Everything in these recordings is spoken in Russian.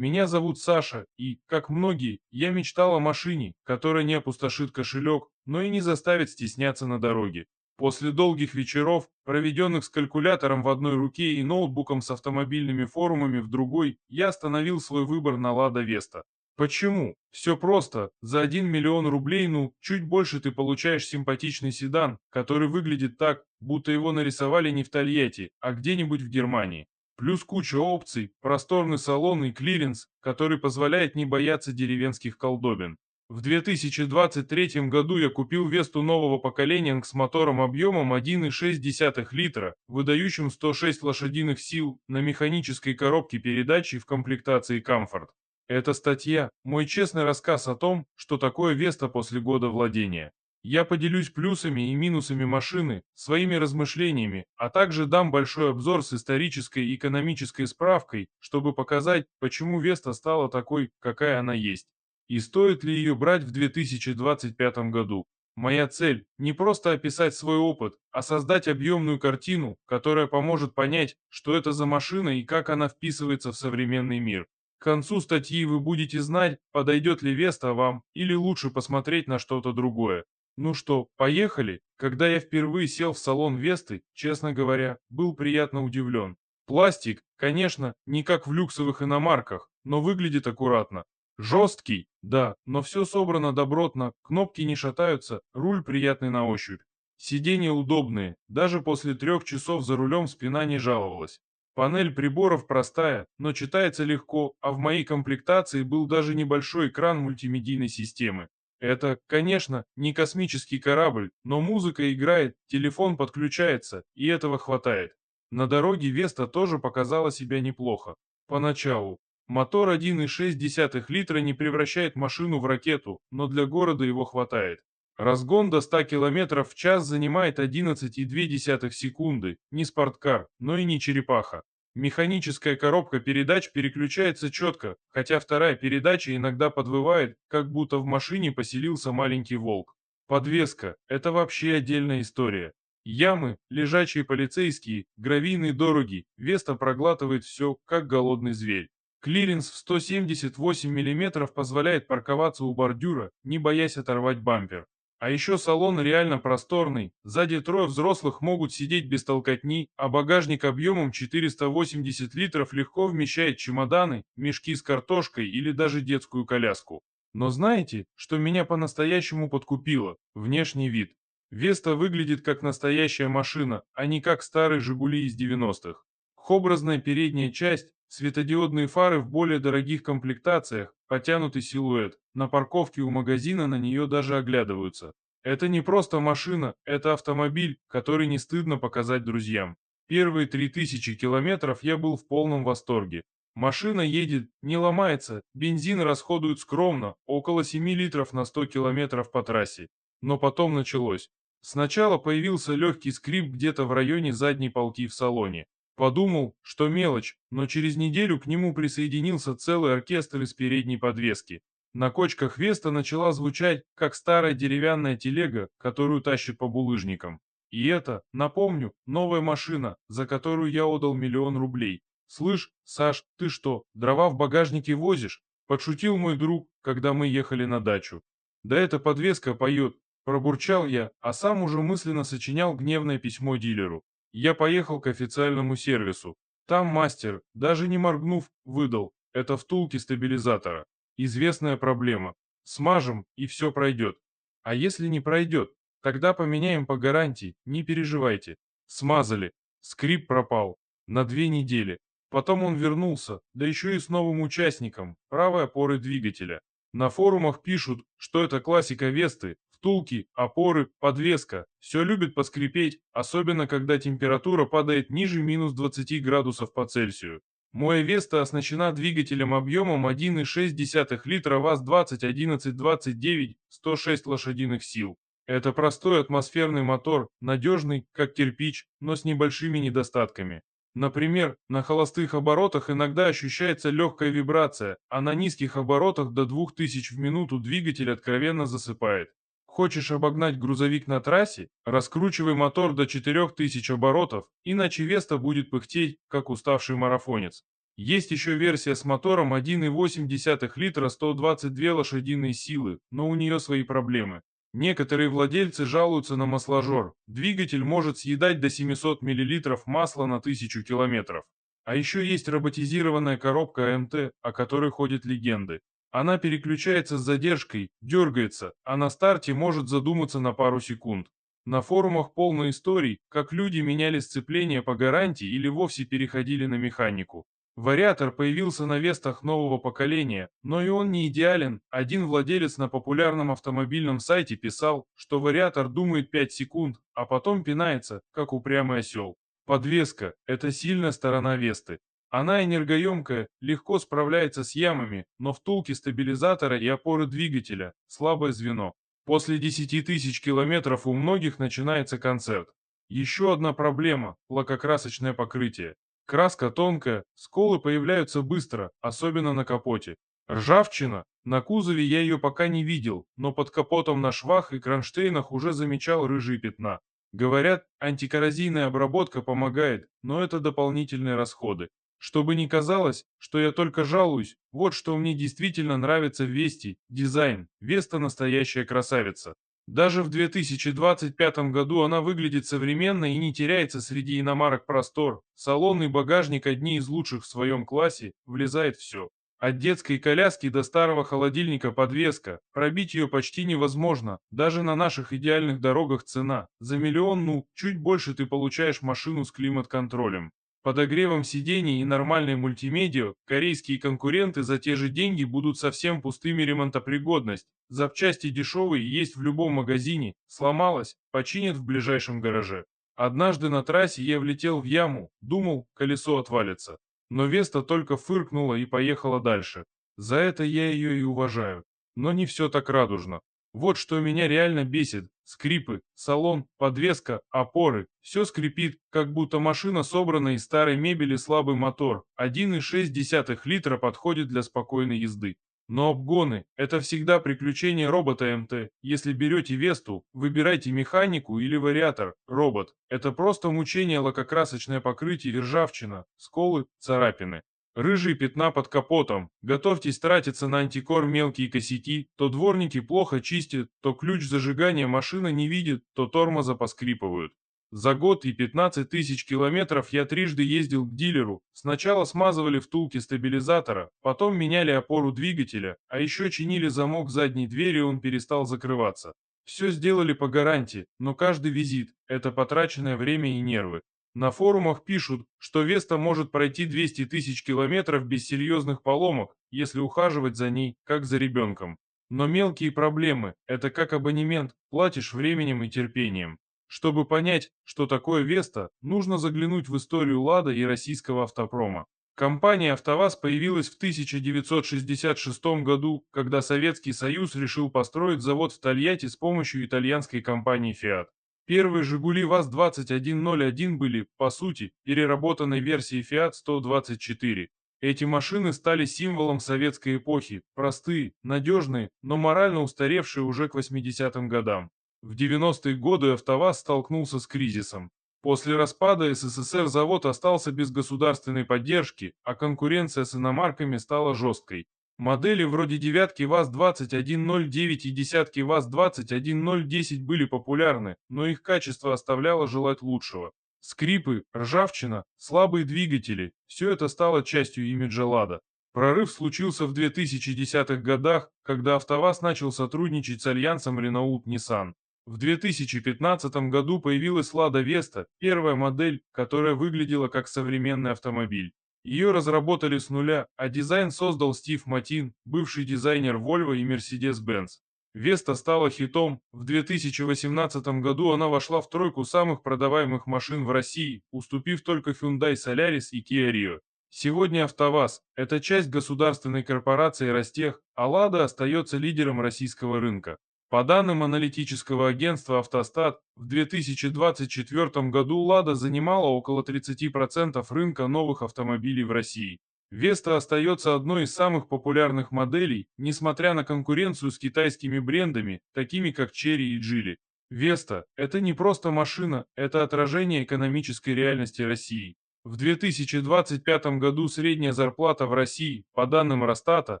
Меня зовут Саша, и, как многие, я мечтал о машине, которая не опустошит кошелек, но и не заставит стесняться на дороге. После долгих вечеров, проведенных с калькулятором в одной руке и ноутбуком с автомобильными форумами в другой, я остановил свой выбор на Лада Веста. Почему? Все просто. За 1 миллион рублей, ну, чуть больше ты получаешь симпатичный седан, который выглядит так, будто его нарисовали не в Тольятти, а где-нибудь в Германии. Плюс куча опций, просторный салон и клиренс, который позволяет не бояться деревенских колдобин. В 2023 году я купил Весту нового поколения с мотором объемом 1,6 литра, выдающим 106 лошадиных сил на механической коробке передач и в комплектации Comfort. Эта статья– мой честный рассказ о том, что такое Веста после года владения. Я поделюсь плюсами и минусами машины, своими размышлениями, а также дам большой обзор с исторической и экономической справкой, чтобы показать, почему Веста стала такой, какая она есть. И стоит ли ее брать в 2025 году. Моя цель– не просто описать свой опыт, а создать объемную картину, которая поможет понять, что это за машина и как она вписывается в современный мир. К концу статьи вы будете знать, подойдет ли Веста вам, или лучше посмотреть на что-то другое. Ну что, поехали? Когда я впервые сел в салон Весты, честно говоря, был приятно удивлен. Пластик, конечно, не как в люксовых иномарках, но выглядит аккуратно. Жесткий, да, но все собрано добротно, кнопки не шатаются, руль приятный на ощупь. Сиденья удобные, даже после 3 часов за рулем спина не жаловалась. Панель приборов простая, но читается легко, а в моей комплектации был даже небольшой экран мультимедийной системы. Это, конечно, не космический корабль, но музыка играет, телефон подключается, и этого хватает. На дороге Веста тоже показала себя неплохо. Поначалу. Мотор 1,6 литра не превращает машину в ракету, но для города его хватает. Разгон до 100 км в час занимает 11,2 секунды, не спорткар, но и не черепаха. Механическая коробка передач переключается четко, хотя вторая передача иногда подвывает, как будто в машине поселился маленький волк. Подвеска– это вообще отдельная история. Ямы, лежачие полицейские, гравийные дороги, Веста проглатывает все, как голодный зверь. Клиренс в 178 мм позволяет парковаться у бордюра, не боясь оторвать бампер. А еще салон реально просторный, сзади трое взрослых могут сидеть без толкотни, а багажник объемом 480 литров легко вмещает чемоданы, мешки с картошкой или даже детскую коляску. Но знаете, что меня по-настоящему подкупило? Внешний вид. Веста выглядит как настоящая машина, а не как старый «Жигули» из 90-х. Хобразная передняя часть, светодиодные фары в более дорогих комплектациях, потянутый силуэт. На парковке у магазина на нее даже оглядываются. Это не просто машина, это автомобиль, который не стыдно показать друзьям. Первые 3000 километров я был в полном восторге. Машина едет, не ломается, бензин расходует скромно, около 7 литров на 100 километров по трассе. Но потом началось. Сначала появился легкий скрип где-то в районе задней полки в салоне. Подумал, что мелочь, но через неделю к нему присоединился целый оркестр из передней подвески. На кочках Веста начала звучать, как старая деревянная телега, которую тащит по булыжникам. И это, напомню, новая машина, за которую я отдал 1 000 000 рублей. «Слышь, Саш, ты что, дрова в багажнике возишь?» – подшутил мой друг, когда мы ехали на дачу. «Да эта подвеска поет», – пробурчал я, а сам уже мысленно сочинял гневное письмо дилеру. Я поехал к официальному сервису. Там мастер, даже не моргнув, выдал: это втулки стабилизатора. Известная проблема. Смажем, и все пройдет. А если не пройдет, тогда поменяем по гарантии, не переживайте. Смазали. Скрип пропал. На 2 недели. Потом он вернулся, да еще и с новым участником, правой опоры двигателя. На форумах пишут, что это классика Весты, втулки, опоры, подвеска. Все любит поскрипеть, особенно когда температура падает ниже минус 20 градусов по Цельсию. Моя Веста оснащена двигателем объемом 1,6 литра ВАЗ-20 11-29, 106 лошадиных сил. Это простой атмосферный мотор, надежный, как кирпич, но с небольшими недостатками. Например, на холостых оборотах иногда ощущается легкая вибрация, а на низких оборотах до 2000 в минуту двигатель откровенно засыпает. Хочешь обогнать грузовик на трассе? Раскручивай мотор до 4000 оборотов, иначе Веста будет пыхтеть, как уставший марафонец. Есть еще версия с мотором 1,8 литра 122 лошадиные силы, но у нее свои проблемы. Некоторые владельцы жалуются на масложор. Двигатель может съедать до 700 миллилитров масла на 1000 километров. А еще есть роботизированная коробка АМТ, о которой ходят легенды. Она переключается с задержкой, дергается, а на старте может задуматься на пару секунд. На форумах полно историй, как люди меняли сцепление по гарантии или вовсе переходили на механику. Вариатор появился на Вестах нового поколения, но и он не идеален. Один владелец на популярном автомобильном сайте писал, что вариатор думает 5 секунд, а потом пинается, как упрямый осел. Подвеска– это сильная сторона Весты. Она энергоемкая, легко справляется с ямами, но втулки стабилизатора и опоры двигателя– слабое звено. После 10 000 километров у многих начинается концерт. Еще одна проблема– лакокрасочное покрытие. Краска тонкая, сколы появляются быстро, особенно на капоте. Ржавчина. На кузове я ее пока не видел, но под капотом на швах и кронштейнах уже замечал рыжие пятна. Говорят, антикоррозийная обработка помогает, но это дополнительные расходы. Чтобы не казалось, что я только жалуюсь, вот что мне действительно нравится в Весте– дизайн. Веста настоящая красавица. Даже в 2025 году она выглядит современно и не теряется среди иномарок простор. Салон и багажник одни из лучших в своем классе, влезает все. От детской коляски до старого холодильника подвеска. Пробить ее почти невозможно. Даже на наших идеальных дорогах цена. За миллион, ну, чуть больше ты получаешь машину с климат-контролем. Подогревом сидений и нормальной мультимедиа, корейские конкуренты за те же деньги будут совсем пустыми ремонтопригодность. Запчасти дешевые есть в любом магазине, сломалась, починят в ближайшем гараже. Однажды на трассе я влетел в яму, думал, колесо отвалится. Но Веста только фыркнула и поехала дальше. За это я ее и уважаю. Но не все так радужно. Вот что меня реально бесит. Скрипы, салон, подвеска, опоры. Все скрипит, как будто машина собрана из старой мебели, слабый мотор. 1,6 литра подходит для спокойной езды. Но обгоны– это всегда приключение робота МТ. Если берете Весту, выбирайте механику или вариатор. Робот– это просто мучение, лакокрасочное покрытие и ржавчина, сколы, царапины. Рыжие пятна под капотом. Готовьтесь тратиться на антикор мелкие косяки. То дворники плохо чистят, то ключ зажигания машина не видит, то тормоза поскрипывают. За год и 15 000 километров я трижды ездил к дилеру. Сначала смазывали втулки стабилизатора, потом меняли опору двигателя, а еще чинили замок задней двери, и он перестал закрываться. Все сделали по гарантии, но каждый визит– это потраченное время и нервы. На форумах пишут, что Веста может пройти 200 000 километров без серьезных поломок, если ухаживать за ней, как за ребенком. Но мелкие проблемы– это как абонемент, платишь временем и терпением. Чтобы понять, что такое Веста, нужно заглянуть в историю Лада и российского автопрома. Компания «АвтоВАЗ» появилась в 1966 году, когда Советский Союз решил построить завод в Тольятти с помощью итальянской компании «Фиат». Первые «Жигули ВАЗ-2101» были, по сути, переработанной версией «Фиат 124». Эти машины стали символом советской эпохи, простые, надежные, но морально устаревшие уже к 80-м годам. В 90-е годы АвтоВАЗ столкнулся с кризисом. После распада СССР завод остался без государственной поддержки, а конкуренция с иномарками стала жесткой. Модели вроде «девятки ВАЗ-2109» и «десятки ВАЗ-21010» были популярны, но их качество оставляло желать лучшего. Скрипы, ржавчина, слабые двигатели– все это стало частью имиджа «Лада». Прорыв случился в 2010-х годах, когда АвтоВАЗ начал сотрудничать с альянсом Renault-Nissan. В 2015 году появилась Lada Vesta, первая модель, которая выглядела как современный автомобиль. Ее разработали с нуля, а дизайн создал Стив Матин, бывший дизайнер Volvo и Mercedes-Benz. Vesta стала хитом, в 2018 году она вошла в тройку самых продаваемых машин в России, уступив только Hyundai Solaris и Kia Rio. Сегодня АвтоВАЗ– это часть государственной корпорации Ростех, а Lada остается лидером российского рынка. По данным аналитического агентства «Автостат», в 2024 году «Лада» занимала около 30% рынка новых автомобилей в России. «Веста» остается одной из самых популярных моделей, несмотря на конкуренцию с китайскими брендами, такими как «Черри» и «Джили». «Веста» — это не просто машина, это отражение экономической реальности России. В 2025 году средняя зарплата в России, по данным Росстата,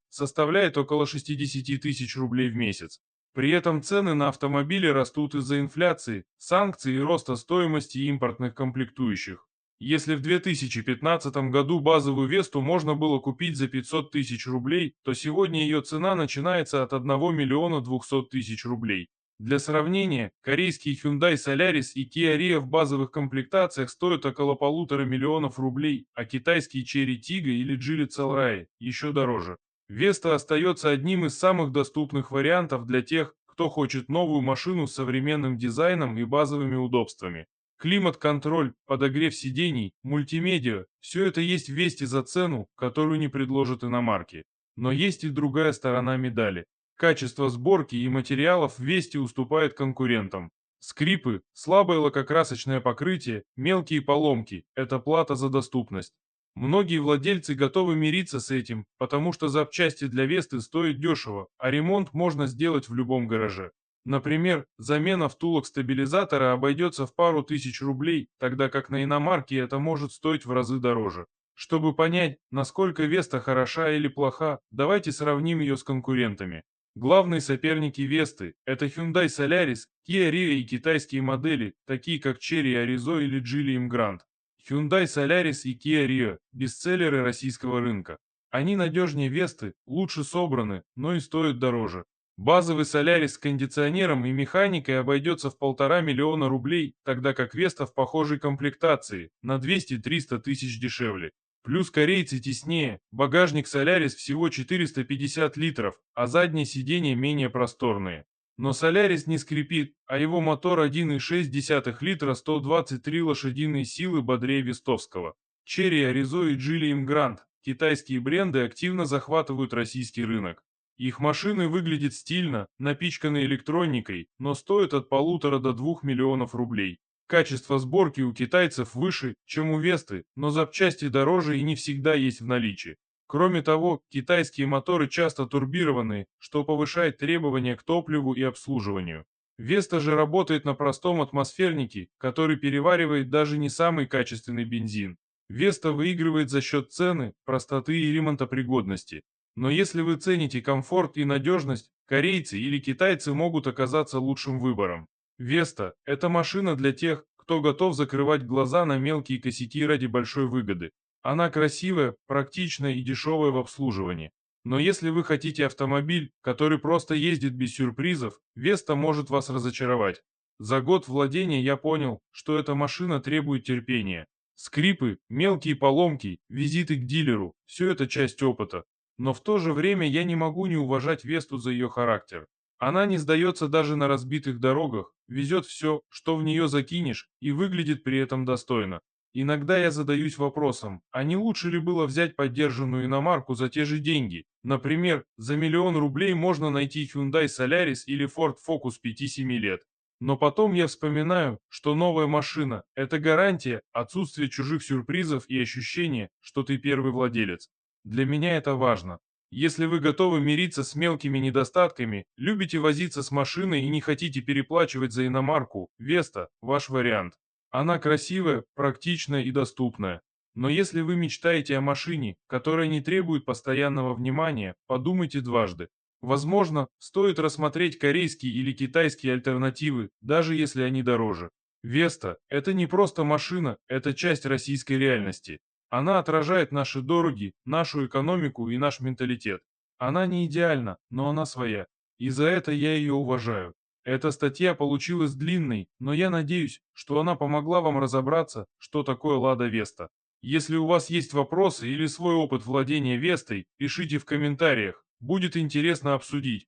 составляет около 60 тысяч рублей в месяц. При этом цены на автомобили растут из-за инфляции, санкций и роста стоимости импортных комплектующих. Если в 2015 году базовую Весту можно было купить за 500 тысяч рублей, то сегодня ее цена начинается от 1 200 000 рублей. Для сравнения, корейский Hyundai Solaris и Kia Rio в базовых комплектациях стоят около 1,5 миллиона рублей, а китайский Cherry Tiggo или Geely Cellrai еще дороже. Веста остается одним из самых доступных вариантов для тех, кто хочет новую машину с современным дизайном и базовыми удобствами. Климат-контроль, подогрев сидений, мультимедиа – все это есть в Весте за цену, которую не предложат иномарки. Но есть и другая сторона медали. Качество сборки и материалов в Весте уступает конкурентам. Скрипы, слабое лакокрасочное покрытие, мелкие поломки – это плата за доступность. Многие владельцы готовы мириться с этим, потому что запчасти для Весты стоят дешево, а ремонт можно сделать в любом гараже. Например, замена втулок стабилизатора обойдется в пару тысяч рублей, тогда как на иномарке это может стоить в разы дороже. Чтобы понять, насколько Веста хороша или плоха, давайте сравним ее с конкурентами. Главные соперники Весты – это Hyundai Solaris, Kia Rio и китайские модели, такие как Chery Arizo или Geely Immigrant. Hyundai Solaris и Kia Rio – бестселлеры российского рынка. Они надежнее Весты, лучше собраны, но и стоят дороже. Базовый Solaris с кондиционером и механикой обойдется в 1,5 миллиона рублей, тогда как Веста в похожей комплектации на 200-300 тысяч дешевле. Плюс корейцы теснее, багажник Solaris всего 450 литров, а задние сиденья менее просторные. Но Solaris не скрипит, а его мотор 1,6 литра 123 лошадиные силы бодрее Вестовского. Chery Arizo и Geely Immigrant – китайские бренды активно захватывают российский рынок. Их машины выглядят стильно, напичканы электроникой, но стоят от 1,5 до 2 миллионов рублей. Качество сборки у китайцев выше, чем у Весты, но запчасти дороже и не всегда есть в наличии. Кроме того, китайские моторы часто турбированные, что повышает требования к топливу и обслуживанию. Веста же работает на простом атмосфернике, который переваривает даже не самый качественный бензин. Веста выигрывает за счет цены, простоты и ремонтопригодности. Но если вы цените комфорт и надежность, корейцы или китайцы могут оказаться лучшим выбором. Веста – это машина для тех, кто готов закрывать глаза на мелкие косяки ради большой выгоды. Она красивая, практичная и дешевая в обслуживании. Но если вы хотите автомобиль, который просто ездит без сюрпризов, Веста может вас разочаровать. За год владения я понял, что эта машина требует терпения. Скрипы, мелкие поломки, визиты к дилеру – все это часть опыта. Но в то же время я не могу не уважать Весту за ее характер. Она не сдается даже на разбитых дорогах, везет все, что в нее закинешь, и выглядит при этом достойно. Иногда я задаюсь вопросом, а не лучше ли было взять подержанную иномарку за те же деньги? Например, за 1 000 000 рублей можно найти Hyundai Solaris или Ford Focus 5-7 лет. Но потом я вспоминаю, что новая машина – это гарантия, отсутствие чужих сюрпризов и ощущение, что ты первый владелец. Для меня это важно. Если вы готовы мириться с мелкими недостатками, любите возиться с машиной и не хотите переплачивать за иномарку, Веста – ваш вариант. Она красивая, практичная и доступная. Но если вы мечтаете о машине, которая не требует постоянного внимания, подумайте дважды. Возможно, стоит рассмотреть корейские или китайские альтернативы, даже если они дороже. Веста – это не просто машина, это часть российской реальности. Она отражает наши дороги, нашу экономику и наш менталитет. Она не идеальна, но она своя. И за это я ее уважаю. Эта статья получилась длинной, но я надеюсь, что она помогла вам разобраться, что такое Лада Веста. Если у вас есть вопросы или свой опыт владения Вестой, пишите в комментариях, будет интересно обсудить.